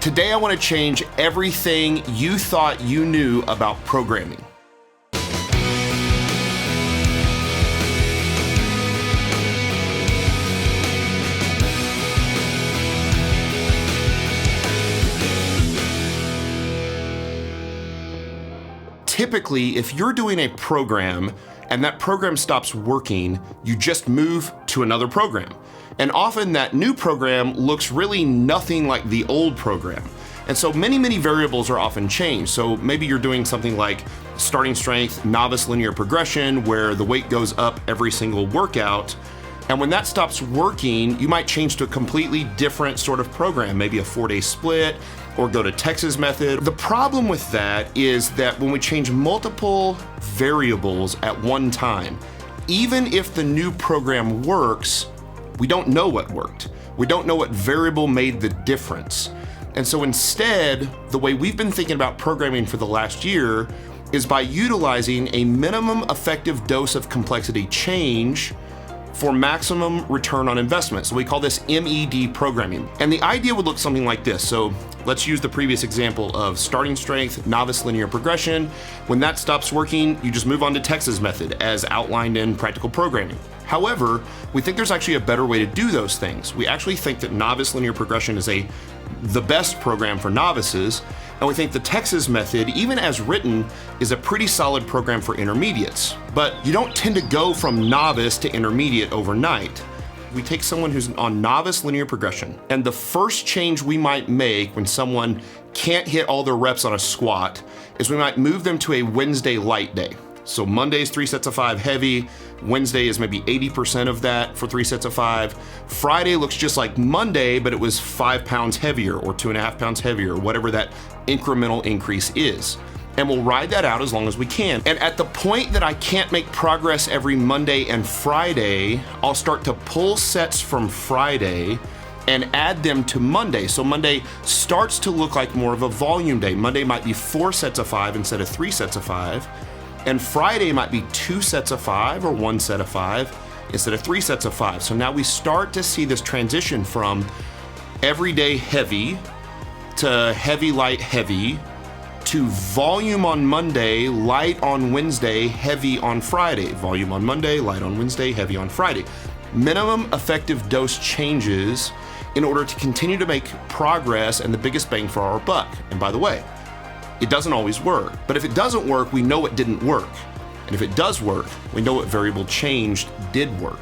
Today I want to change everything you thought you knew about programming. Typically, if you're doing a program and that program stops working, you just move to another program. And often that new program looks really nothing like the old program. And so many variables are often changed. So maybe you're doing something like starting strength, novice linear progression, where the weight goes up every single workout. And when that stops working, you might change to a completely different sort of program, maybe a 4-day split, or go to Texas method. The problem with that is that when we change multiple variables at one time, even if the new program works, we don't know what worked. We don't know what variable made the difference. And so instead, the way we've been thinking about programming for the last year is by utilizing a minimum effective dose of complexity change for maximum return on investment. So we call this MED programming. And the idea would look something like this. So let's use the previous example of starting strength, novice linear progression. When that stops working, you just move on to Texas method as outlined in practical programming. However, we think there's actually a better way to do those things. We actually think that novice linear progression is the best program for novices. And we think the Texas method, even as written, is a pretty solid program for intermediates. But you don't tend to go from novice to intermediate overnight. We take someone who's on novice linear progression, and the first change we might make when someone can't hit all their reps on a squat is we might move them to a Wednesday light day. So Monday's 3 sets of 5 heavy, Wednesday is maybe 80% of that for 3 sets of 5. Friday looks just like Monday, but it was 5 pounds heavier or 2.5 pounds heavier, whatever that incremental increase is. And we'll ride that out as long as we can. And at the point that I can't make progress every Monday and Friday, I'll start to pull sets from Friday and add them to Monday. So Monday starts to look like more of a volume day. Monday might be 4 sets of 5 instead of 3 sets of 5. And Friday might be 2 sets of 5 or 1 set of 5 instead of 3 sets of 5. So now we start to see this transition from everyday heavy to heavy, light, heavy, to volume on Monday, light on Wednesday, heavy on Friday. Volume on Monday, light on Wednesday, heavy on Friday. Minimum effective dose changes in order to continue to make progress and the biggest bang for our buck. And by the way, it doesn't always work. But if it doesn't work, we know it didn't work. And if it does work, we know what variable changed did work.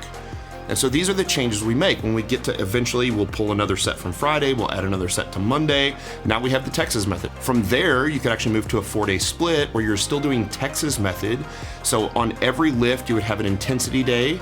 And so these are the changes we make. When we get to eventually, we'll pull another set from Friday, we'll add another set to Monday. Now we have the Texas method. From there, you could actually move to a 4-day split where you're still doing Texas method. So on every lift, you would have an intensity day,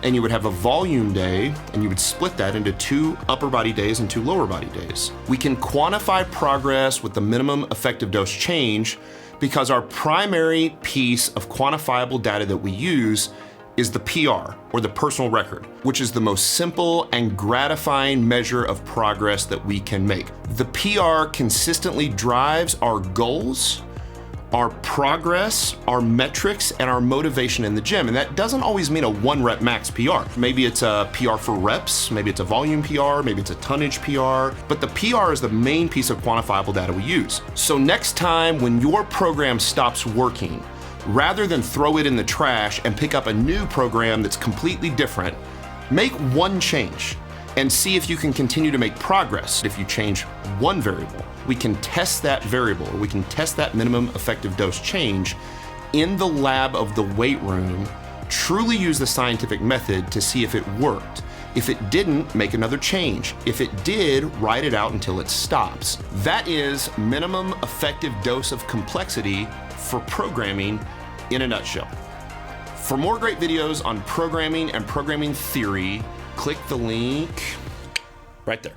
and you would have a volume day, and you would split that into 2 upper body days and 2 lower body days. We can quantify progress with the minimum effective dose change because our primary piece of quantifiable data that we use is the PR, or the personal record, which is the most simple and gratifying measure of progress that we can make. The PR consistently drives our goals, our progress, our metrics, and our motivation in the gym. And that doesn't always mean a 1 rep max PR. Maybe it's a PR for reps, maybe it's a volume PR, maybe it's a tonnage PR, but the PR is the main piece of quantifiable data we use. So next time when your program stops working, rather than throw it in the trash and pick up a new program that's completely different, make one change and see if you can continue to make progress. If you change one variable, we can test that variable, or we can test that minimum effective dose change in the lab of the weight room, truly use the scientific method to see if it worked. If it didn't, make another change. If it did, write it out until it stops. That is minimum effective dose of complexity for programming in a nutshell. For more great videos on programming and programming theory, click the link right there.